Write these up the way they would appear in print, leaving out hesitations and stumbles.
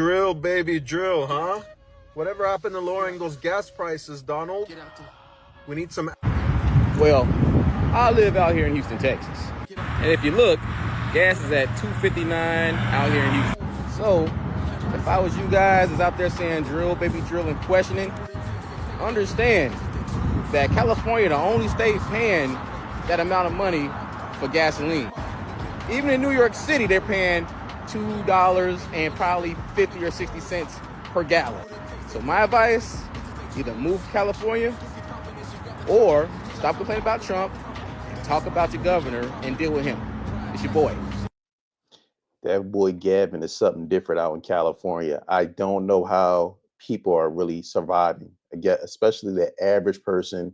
Drill, baby, drill, huh? Whatever happened to lowering those gas prices, Donald? We need some. Well, I live out here in Houston, Texas. And if you look, gas is at $2.59 out here in Houston. So, if I was you guys that's out there saying drill, baby, drill, and questioning, understand that California, the only state paying that amount of money for gasoline. Even in New York City, they're paying $2 and probably 50 or 60 cents per gallon. So my advice, either move to California or stop complaining about Trump and talk about your governor and deal with him. It's your boy. That boy Gavin is something different out in California. I don't know how people are really surviving. Again, especially the average person.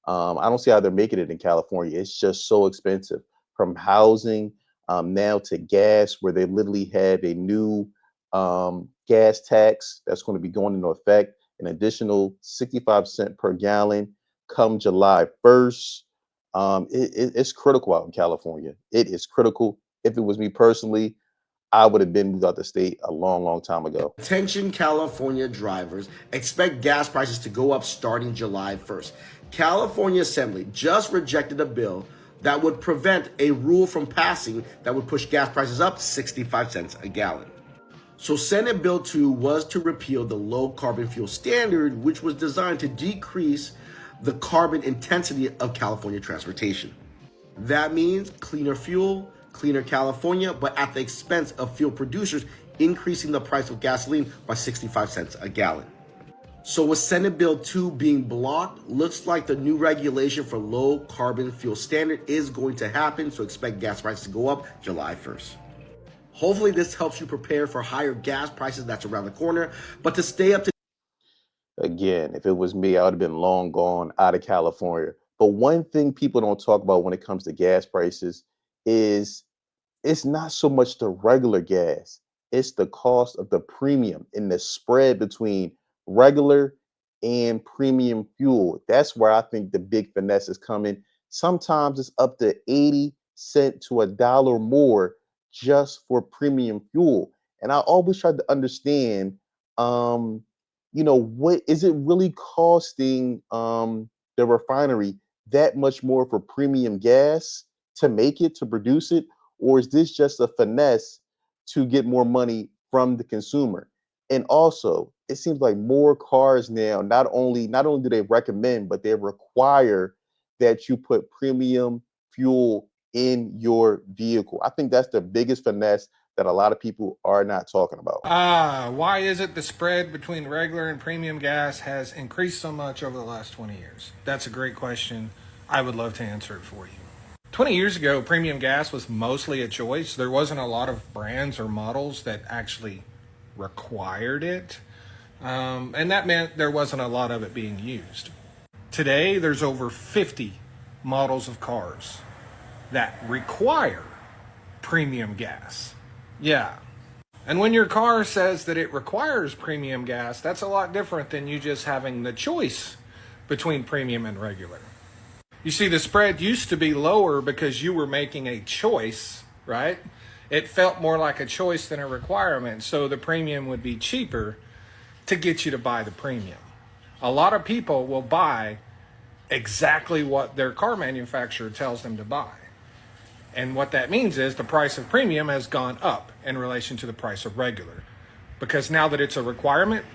I don't see how they're making it in California. It's just so expensive, from housing now to gas, where they literally have a new gas tax that's going to be going into effect, an additional 65 cents per gallon come July 1st. It's critical out in California. It is critical. If it was me personally, I would have been moved out the state a long, long time ago. Attention California drivers, expect gas prices to go up starting July 1st. California Assembly just rejected a bill that would prevent a rule from passing that would push gas prices up 65 cents a gallon. So Senate Bill 2 was to repeal the low carbon fuel standard, which was designed to decrease the carbon intensity of California transportation. That means cleaner fuel, cleaner California, but at the expense of fuel producers increasing the price of gasoline by 65 cents a gallon. So with Senate Bill 2 being blocked, looks like the new regulation for low carbon fuel standard is going to happen, so expect gas prices to go up July 1st. Hopefully this helps you prepare for higher gas prices that's around the corner, but to stay up to Again, if it was me, I would have been long gone out of California. But one thing people don't talk about when it comes to gas prices is it's not so much the regular gas, it's the cost of the premium and the spread between regular and premium fuel. That's where I think the big finesse is coming. Sometimes it's up to 80 cents to $1 more just for premium fuel. And I always try to understand, what is it really costing the refinery that much more for premium gas to make it, to produce it? Or is this just a finesse to get more money from the consumer? And also, it seems like more cars now, not only do they recommend, but they require that you put premium fuel in your vehicle. I think that's the biggest finesse that a lot of people are not talking about. Why is it the spread between regular and premium gas has increased so much over the last 20 years? That's a great question. I would love to answer it for you. 20 years ago, premium gas was mostly a choice. There wasn't a lot of brands or models that actually required it. And that meant there wasn't a lot of it being used. Today, there's over 50 models of cars that require premium gas. Yeah. And when your car says that it requires premium gas, that's a lot different than you just having the choice between premium and regular. You see, the spread used to be lower because you were making a choice, right? It felt more like a choice than a requirement. So the premium would be cheaper to get you to buy the premium. A lot of people will buy exactly what their car manufacturer tells them to buy. And what that means is the price of premium has gone up in relation to the price of regular. Because now that it's a requirement,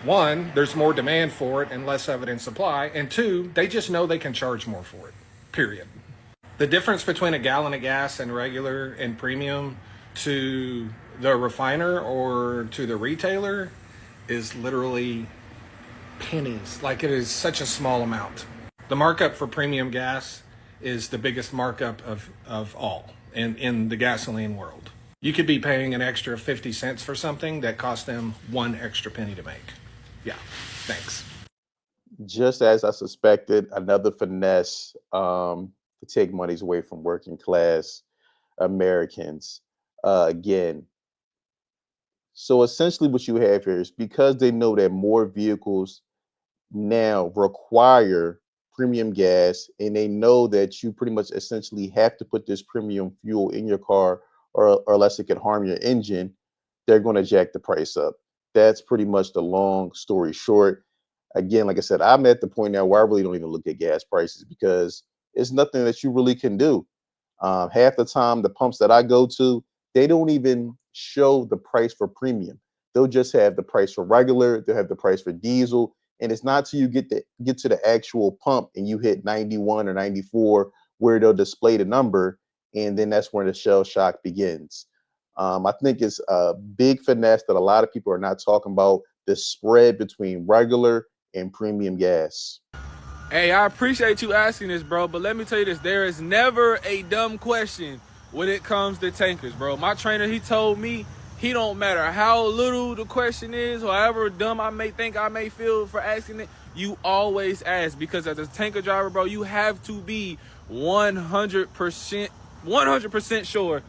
one, there's more demand for it and less evident supply. And two, they just know they can charge more for it, period. The difference between a gallon of gas and regular and premium to the refiner or to the retailer is literally pennies. Like, it is such a small amount. The markup for premium gas is the biggest markup of all in the gasoline world. You could be paying an extra 50 cents for something that cost them one extra penny to make. Yeah, thanks. Just as I suspected, another finesse to take monies away from working class Americans. Again, so essentially what you have here is, because they know that more vehicles now require premium gas, and they know that you pretty much essentially have to put this premium fuel in your car, or else it can harm your engine. they're going to jack the price up. That's pretty much the long story short. Again, like I said, I'm at the point now where I really don't even look at gas prices because it's nothing that you really can do. Half the time, the pumps that I go to, they don't even show the price for premium. They'll just have the price for regular. They'll have the price for diesel, and it's not till you get to the actual pump and you hit 91 or 94 where they'll display the number, and then that's when the shell shock begins. I think it's a big finesse that a lot of people are not talking about, the spread between regular and premium gas. Hey, I appreciate you asking this, bro, but let me tell you this. There is never a dumb question when it comes to tankers, bro. My trainer, he told me he don't matter how little the question is, or however dumb I may think I may feel for asking it, you always ask, because as a tanker driver, bro, you have to be 100% sure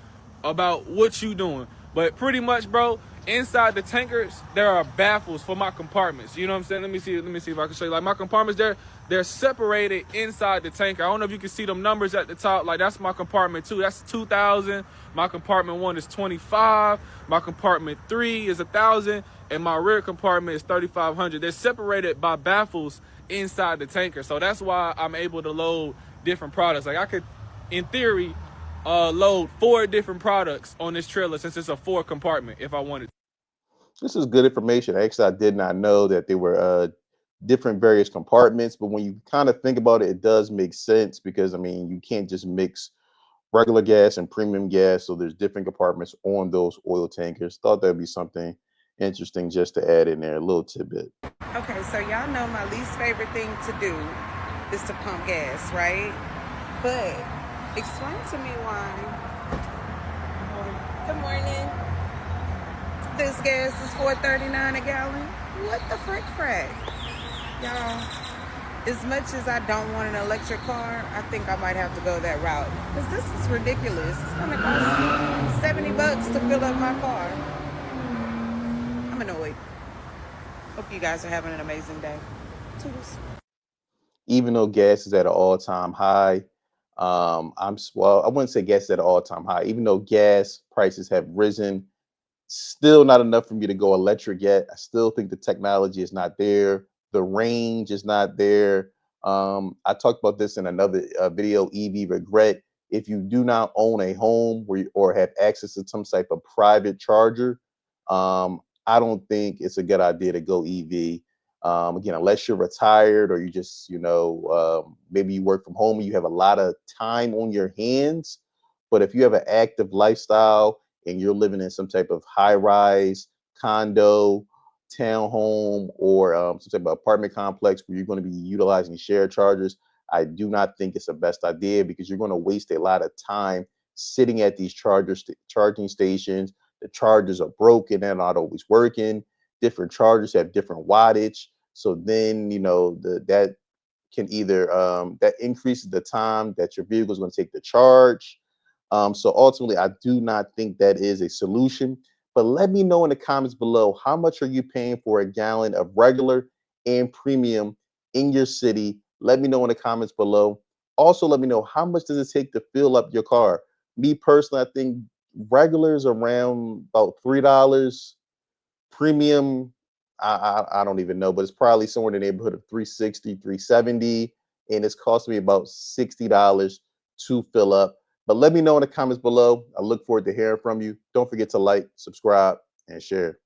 about what you doing. But pretty much, bro, inside the tankers, there are baffles for my compartments. You know what I'm saying? Let me see if I can show you. Like my compartments, they're separated inside the tanker. I don't know if you can see them numbers at the top. Like that's my compartment 2. That's 2,000. My compartment 1 is 25. My compartment 3 is 1,000, and my rear compartment is 3,500. They're separated by baffles inside the tanker. So that's why I'm able to load different products. Like I could, in theory, load 4 different products on this trailer since it's a 4 compartment if I wanted. This is good information. Actually, I did not know that there were different various compartments, but when you kind of think about it, it does make sense because I mean, you can't just mix regular gas and premium gas. So there's different compartments on those oil tankers. Thought that'd be something interesting just to add in there, a little tidbit. Okay, so y'all know my least favorite thing to do is to pump gas, right? But explain to me why. Good morning. This gas is $4.39 a gallon. What the frick? Y'all, as much as I don't want an electric car, I think I might have to go that route. Because this is ridiculous. It's going to cost $70 to fill up my car. I'm annoyed. Hope you guys are having an amazing day. Toodles. Even though gas is at an all-time high, well, I wouldn't say gas is at an all-time high. Even though gas prices have risen, still not enough for me to go electric yet. I still think the technology is not there. The range is not there. I talked about this in another video, EV regret. If you do not own a home or have access to some type of private charger, I don't think it's a good idea to go EV. Again, unless you're retired or you just, maybe you work from home and you have a lot of time on your hands. But if you have an active lifestyle and you're living in some type of high-rise condo, townhome, or some type of apartment complex where you're going to be utilizing shared chargers, I do not think it's the best idea because you're going to waste a lot of time sitting at these charging stations. The chargers are broken; they're not always working. Different chargers have different wattage, so then that can either that increases the time that your vehicle is going to take to charge. So ultimately, I do not think that is a solution. But let me know in the comments below, how much are you paying for a gallon of regular and premium in your city? Let me know in the comments below. Also, let me know, how much does it take to fill up your car? Me personally, I think regular is around about $3. Premium, I don't even know, but it's probably somewhere in the neighborhood of 360, 370, and it's costing me about $60 to fill up. But let me know in the comments below. I look forward to hearing from you. Don't forget to like, subscribe, and share.